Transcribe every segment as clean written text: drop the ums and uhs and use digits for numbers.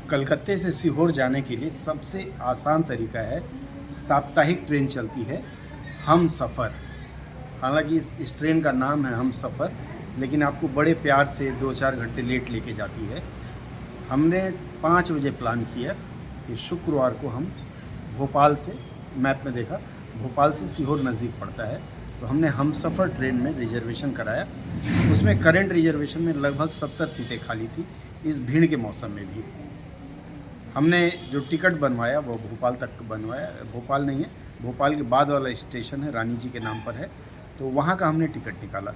कलकत्ते से सीहोर जाने के लिए सबसे आसान तरीका है, साप्ताहिक ट्रेन चलती है हम सफ़र। हालांकि इस ट्रेन का नाम है हम सफ़र, लेकिन आपको बड़े प्यार से 2-4 घंटे लेट लेके जाती है। हमने 5 बजे प्लान किया कि शुक्रवार को हम भोपाल से, मैप में देखा भोपाल से सीहोर नज़दीक पड़ता है, तो हमने हम सफ़र ट्रेन में रिजर्वेशन कराया। उसमें करंट रिजर्वेशन में लगभग 70 सीटें खाली थी, इस भीड़ के मौसम में भी। हमने जो टिकट बनवाया वो भोपाल तक बनवाया, भोपाल नहीं है, भोपाल के बाद वाला स्टेशन है, रानी जी के नाम पर है, तो वहाँ का हमने टिकट निकाला।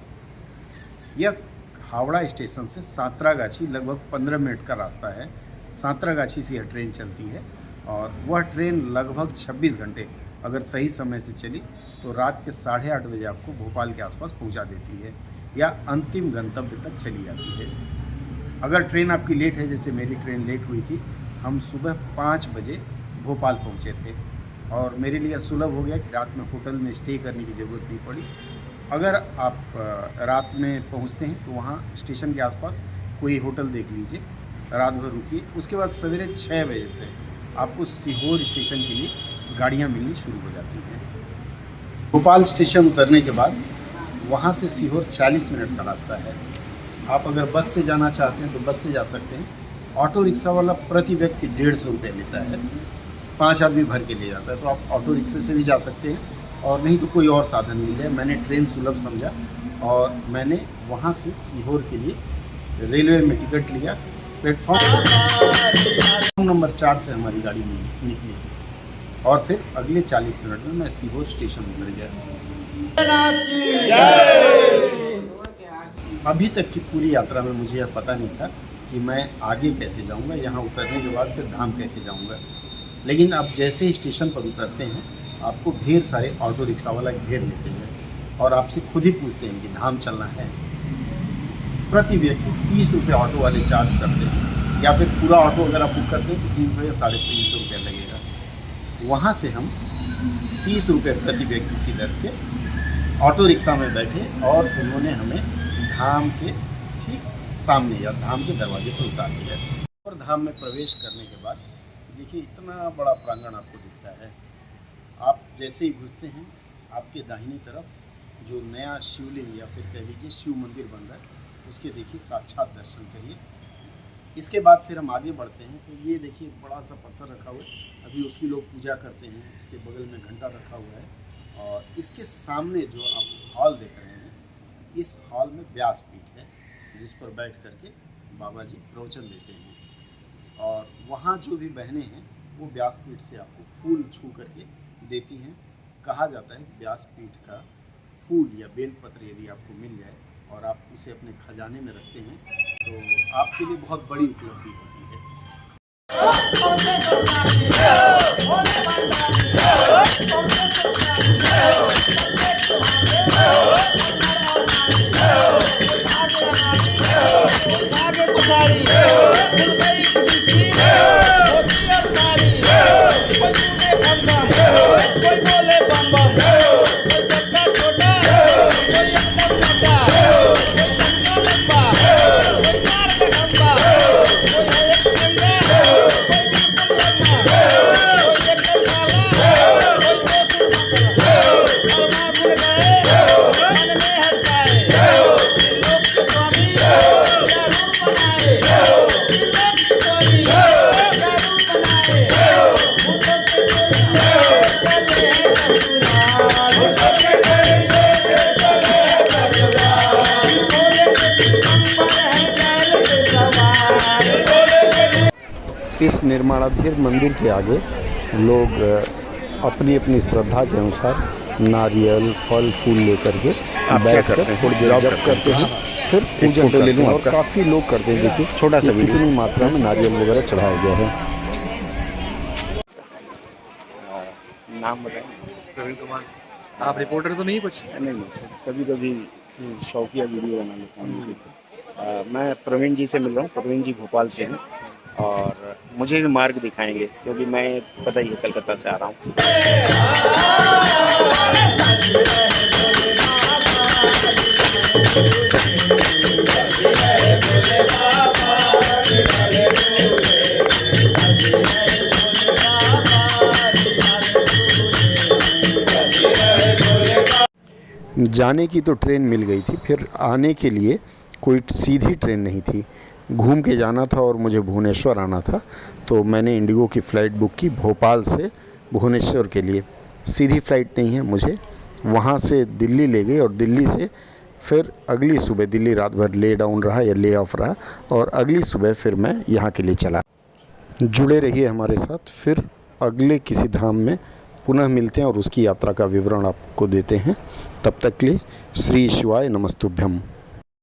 यह हावड़ा स्टेशन से सांतरागाछी लगभग 15 मिनट का रास्ता है। सांतरागाछी से यह ट्रेन चलती है और वह ट्रेन लगभग 26 घंटे अगर सही समय से चली तो रात के 8:30 बजे आपको भोपाल के आसपास पहुंचा देती है या अंतिम गंतव्य तक चली जाती है। अगर ट्रेन आपकी लेट है, जैसे मेरी ट्रेन लेट हुई थी, हम सुबह 5 बजे भोपाल पहुंचे थे और मेरे लिए सुलभ हो गया कि रात में होटल में स्टे करने की ज़रूरत नहीं पड़ी। अगर आप रात में पहुंचते हैं तो वहाँ स्टेशन के आसपास कोई होटल देख लीजिए, रात भर रुकिए। उसके बाद सवेरे 6 बजे से आपको सीहोर स्टेशन के लिए गाड़ियाँ मिलनी शुरू हो जाती हैं। भोपाल स्टेशन उतरने के बाद वहाँ से सीहोर 40 मिनट का रास्ता है। आप अगर बस से जाना चाहते हैं तो बस से जा सकते हैं। ऑटो रिक्शा वाला प्रति व्यक्ति 150 रुपये लेता है, 5 आदमी भर के ले जाता है, तो आप ऑटो रिक्शे से भी जा सकते हैं और नहीं तो कोई और साधन मिल जाए। मैंने ट्रेन सुलभ समझा और मैंने वहाँ से सीहोर के लिए रेलवे में टिकट लिया। प्लेटफॉर्म नंबर 4 से हमारी गाड़ी निकली और फिर अगले 40 मिनट में मैं सीहोर स्टेशन उतर गया। अभी तक की पूरी यात्रा में मुझे यह पता नहीं था कि मैं आगे कैसे जाऊंगा, यहाँ उतरने के बाद फिर धाम कैसे जाऊंगा। लेकिन अब जैसे ही स्टेशन पर उतरते हैं आपको ढेर सारे ऑटो रिक्शा वाला घेर लेते हैं और आपसे खुद ही पूछते हैं कि धाम चलना है। प्रति व्यक्ति 30 रुपये ऑटो वाले चार्ज करते हैं, या फिर पूरा ऑटो अगर आप बुक करते हैं तो 300 या 350 रुपये लगेगा। वहाँ से हम 30 रुपये प्रति व्यक्ति की दर से ऑटो रिक्शा में बैठे और उन्होंने हमें धाम के ठीक सामने या धाम के दरवाजे पर उतार दिया। और धाम में प्रवेश करने के बाद देखिए इतना बड़ा प्रांगण आपको दिखता है। आप जैसे ही घुसते हैं आपके दाहिनी तरफ जो नया शिवलिंग या फिर कह लीजिए शिव मंदिर बन रहा है, उसके देखिए साक्षात दर्शन करिए। इसके बाद फिर हम आगे बढ़ते हैं तो ये देखिए बड़ा सा पत्थर रखा हुआ है, अभी उसकी लोग पूजा करते हैं। उसके बगल में घंटा रखा हुआ है और इसके सामने जो आप हॉल देख रहे हैं, इस हॉल में व्यासपीठ है जिस पर बैठ करके बाबा जी प्रवचन देते हैं। और वहाँ जो भी बहनें हैं वो व्यासपीठ से आपको फूल छू करके देती हैं। कहा जाता है कि व्यासपीठ का फूल या बेलपत्र यदि आपको मिल जाए और आप उसे अपने खजाने में रखते हैं तो आपके लिए बहुत बड़ी उपलब्धि होती है। इस निर्माणाधीन मंदिर के आगे लोग अपनी अपनी श्रद्धा के अनुसार नारियल फल फूल लेकर के बैठ कर थोड़ी देर जप करते हैं, फिर पूजन करते हैं और काफ़ी लोग करते हैं। देखिए छोटा सा कितनी मात्रा में नारियल वगैरह चढ़ाया गया है। नाम बताएं। प्रवीण कुमार। आप रिपोर्टर तो नहीं कुछ? नहीं, कभी कभी शौकिया वीडियो बना लेता हूँ। मैं प्रवीण जी से मिल रहा हूँ। प्रवीण जी भोपाल से हैं और मुझे भी मार्ग दिखाएंगे क्योंकि मैं पता ही है कलकत्ता से आ रहा हूँ। जाने की तो ट्रेन मिल गई थी, फिर आने के लिए कोई सीधी ट्रेन नहीं थी, घूम के जाना था और मुझे भुवनेश्वर आना था। तो मैंने इंडिगो की फ़्लाइट बुक की भोपाल से भुवनेश्वर के लिए। सीधी फ़्लाइट नहीं है, मुझे वहाँ से दिल्ली ले गई और दिल्ली से फिर अगली सुबह, दिल्ली रात भर ले डाउन रहा या ले ऑफ रहा, और अगली सुबह फिर मैं यहाँ के लिए चला। जुड़े रहिए हमारे साथ, फिर अगले किसी धाम में पुनः मिलते हैं और उसकी यात्रा का विवरण आपको देते हैं। तब तक के लिए श्री शिवाय नमस्तुभ्यम।